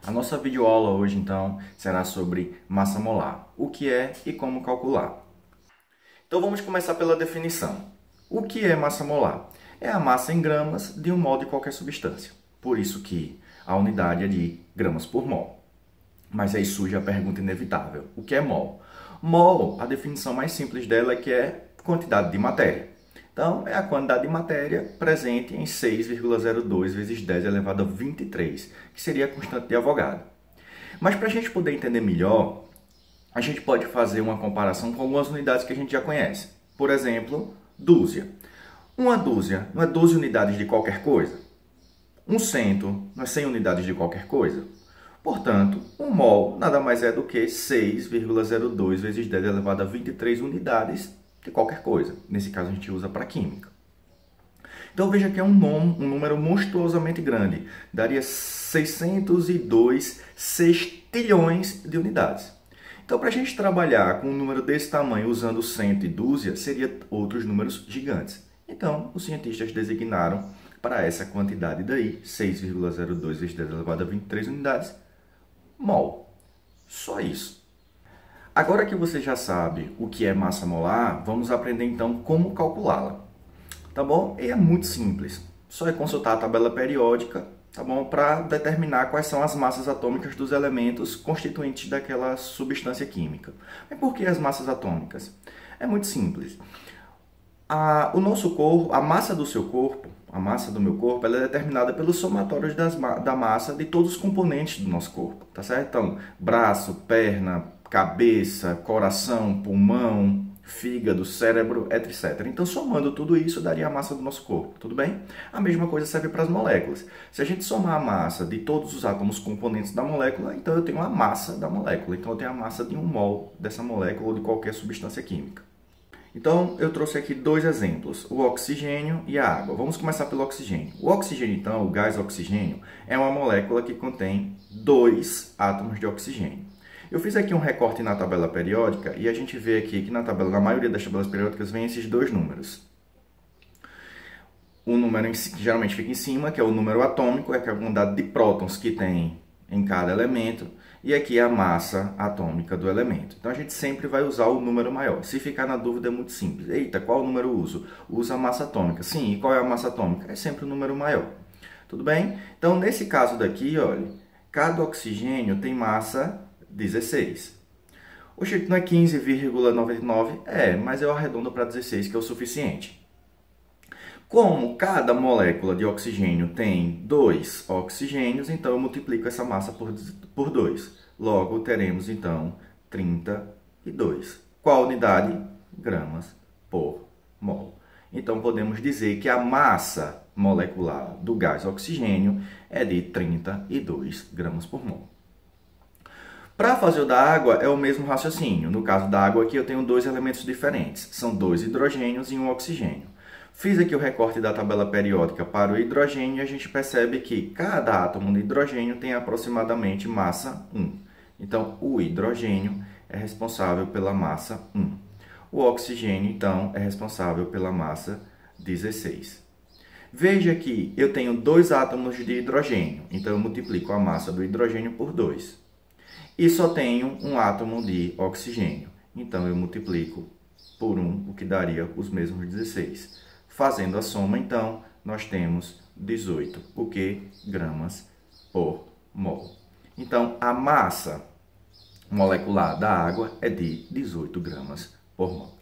A nossa videoaula hoje, então, será sobre massa molar, o que é e como calcular. Então vamos começar pela definição. O que é massa molar? É a massa em gramas de um mol de qualquer substância. Por isso que a unidade é de gramas por mol. Mas aí surge a pergunta inevitável. O que é mol? Mol, a definição mais simples dela é que é quantidade de matéria. Então, é a quantidade de matéria presente em 6,02 vezes 10 elevado a 23, que seria a constante de Avogadro. Mas para a gente poder entender melhor, a gente pode fazer uma comparação com algumas unidades que a gente já conhece. Por exemplo, dúzia. Uma dúzia não é 12 unidades de qualquer coisa? Um cento não é 100 unidades de qualquer coisa? Portanto, um mol nada mais é do que 6,02 vezes 10 elevado a 23 unidades de qualquer coisa. Nesse caso, a gente usa para química. Então, veja que é um número monstruosamente grande. Daria 602 sextilhões de unidades. Então, para a gente trabalhar com um número desse tamanho usando cento e dúzia, seria outros números gigantes. Então, os cientistas designaram para essa quantidade daí, 6,02 vezes 10 elevado a 23 unidades, mol. Só isso. Agora que você já sabe o que é massa molar, vamos aprender então como calculá-la. Tá bom? E é muito simples. Só é consultar a tabela periódica, tá bom? Para determinar quais são as massas atômicas dos elementos constituintes daquela substância química. Mas por que as massas atômicas? É muito simples. O nosso corpo, a massa do seu corpo, a massa do meu corpo, ela é determinada pelos somatórios da massa de todos os componentes do nosso corpo, tá certo? Então, braço, perna, cabeça, coração, pulmão, fígado, cérebro, etc. Então, somando tudo isso, daria a massa do nosso corpo, tudo bem? A mesma coisa serve para as moléculas. Se a gente somar a massa de todos os átomos componentes da molécula, então eu tenho a massa da molécula. Então, eu tenho a massa de um mol dessa molécula ou de qualquer substância química. Então, eu trouxe aqui dois exemplos, o oxigênio e a água. Vamos começar pelo oxigênio. O oxigênio, então, o gás oxigênio, é uma molécula que contém 2 átomos de oxigênio. Eu fiz aqui um recorte na tabela periódica e a gente vê aqui que na maioria das tabelas periódicas vem esses dois números. O número que geralmente fica em cima, que é o número atômico, é a quantidade de prótons que tem em cada elemento, e aqui a massa atômica do elemento. Então, a gente sempre vai usar o número maior. Se ficar na dúvida, é muito simples. Eita, qual número eu uso? Usa a massa atômica. Sim, e qual é a massa atômica? É sempre o número maior. Tudo bem? Então, nesse caso daqui, olha, cada oxigênio tem massa 16. Oxe, não é 15,99? É, mas eu arredondo para 16, que é o suficiente. Como cada molécula de oxigênio tem 2 oxigênios, então eu multiplico essa massa por 2. Logo, teremos, então, 32. Qual unidade? Gramas por mol. Então, podemos dizer que a massa molecular do gás oxigênio é de 32 gramas por mol. Para fazer o da água, é o mesmo raciocínio. No caso da água aqui, eu tenho 2 elementos diferentes. São 2 hidrogênios e um oxigênio. Fiz aqui o recorte da tabela periódica para o hidrogênio e a gente percebe que cada átomo de hidrogênio tem aproximadamente massa 1. Então, o hidrogênio é responsável pela massa 1. O oxigênio, então, é responsável pela massa 16. Veja que eu tenho 2 átomos de hidrogênio, então eu multiplico a massa do hidrogênio por 2. E só tenho um átomo de oxigênio, então eu multiplico por 1, o que daria os mesmos 16. Fazendo a soma, então, nós temos 18, o que? Gramas por mol. Então, a massa molecular da água é de 18 gramas por mol.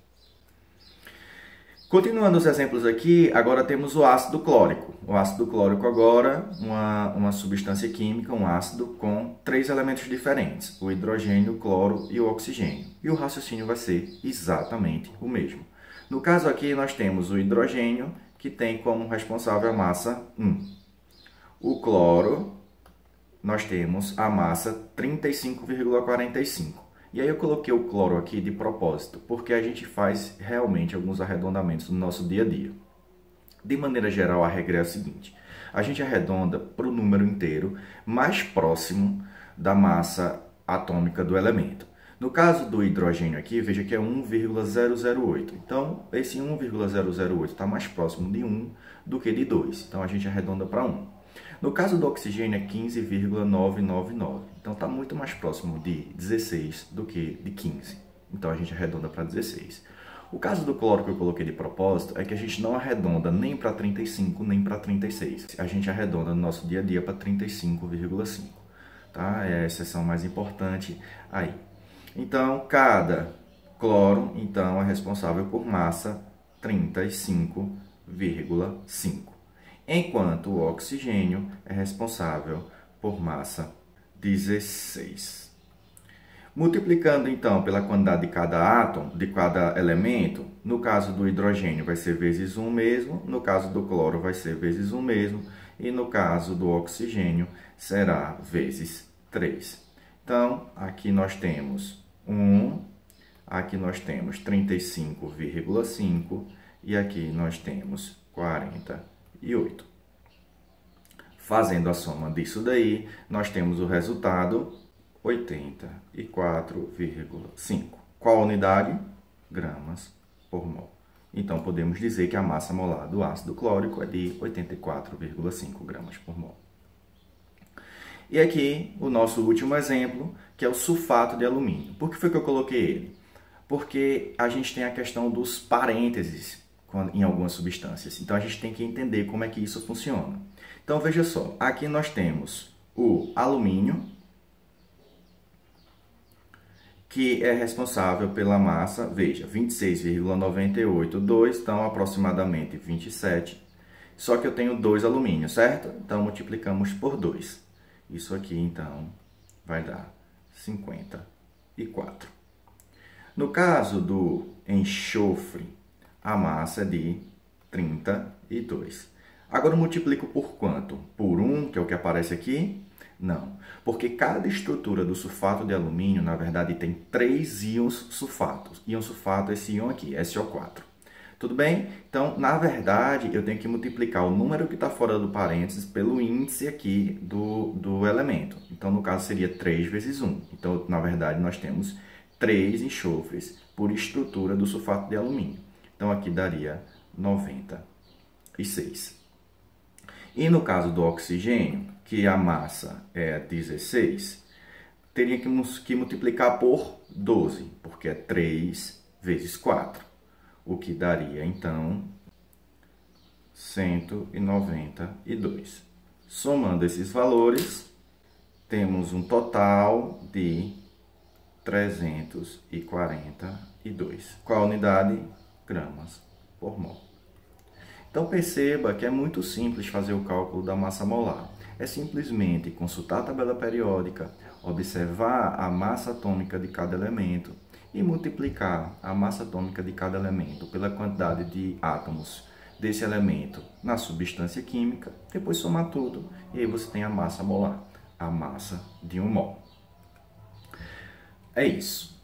Continuando os exemplos aqui, agora temos o ácido clórico. O ácido clórico agora, uma substância química, um ácido com 3 elementos diferentes, o hidrogênio, o cloro e o oxigênio. E o raciocínio vai ser exatamente o mesmo. No caso aqui, nós temos o hidrogênio, que tem como responsável a massa 1. O cloro, nós temos a massa 35,45. E aí eu coloquei o cloro aqui de propósito, porque a gente faz realmente alguns arredondamentos no nosso dia a dia. De maneira geral, a regra é a seguinte: a gente arredonda para o número inteiro mais próximo da massa atômica do elemento. No caso do hidrogênio aqui, veja que é 1,008. Então, esse 1,008 está mais próximo de 1 do que de 2. Então, a gente arredonda para 1. No caso do oxigênio é 15,999. Então está muito mais próximo de 16 do que de 15. Então a gente arredonda para 16. O caso do cloro que eu coloquei de propósito é que a gente não arredonda nem para 35 nem para 36. A gente arredonda no nosso dia a dia para 35,5. Tá? É a exceção mais importante aí. Então, cada cloro então, é responsável por massa 35,5. Enquanto o oxigênio é responsável por massa 16. Multiplicando, então, pela quantidade de cada átomo, de cada elemento, no caso do hidrogênio vai ser vezes 1 mesmo, no caso do cloro vai ser vezes 1 mesmo, e no caso do oxigênio será vezes 3. Então, aqui nós temos 1, aqui nós temos 35,5 e aqui nós temos 48. Fazendo a soma disso daí, nós temos o resultado 84,5. Qual a unidade? Gramas por mol. Então, podemos dizer que a massa molar do ácido clórico é de 84,5 gramas por mol. E aqui o nosso último exemplo, que é o sulfato de alumínio. Por que foi que eu coloquei ele? Porque a gente tem a questão dos parênteses em algumas substâncias. Então, a gente tem que entender como é que isso funciona. Então, veja só. Aqui nós temos o alumínio, que é responsável pela massa, veja, 26,982, então aproximadamente 27. Só que eu tenho 2 alumínios, certo? Então, multiplicamos por 2. Isso aqui, então, vai dar 54. No caso do enxofre, a massa é de 32. Agora, eu multiplico por quanto? Por 1, que é o que aparece aqui? Não, porque cada estrutura do sulfato de alumínio, na verdade, tem 3 íons sulfatos. Íon sulfato é esse íon aqui, SO4. Tudo bem? Então, na verdade, eu tenho que multiplicar o número que está fora do parênteses pelo índice aqui do elemento. Então, no caso, seria 3 vezes 1. Então, na verdade, nós temos 3 enxofres por estrutura do sulfato de alumínio. Então, aqui daria 96. E no caso do oxigênio, que a massa é 16, teria que multiplicar por 12, porque é 3 vezes 4, o que daria, então, 192. Somando esses valores, temos um total de 342. Qual a unidade? Gramas por mol. Então, perceba que é muito simples fazer o cálculo da massa molar. É simplesmente consultar a tabela periódica, observar a massa atômica de cada elemento e multiplicar a massa atômica de cada elemento pela quantidade de átomos desse elemento na substância química, depois somar tudo e aí você tem a massa molar, a massa de um mol. É isso.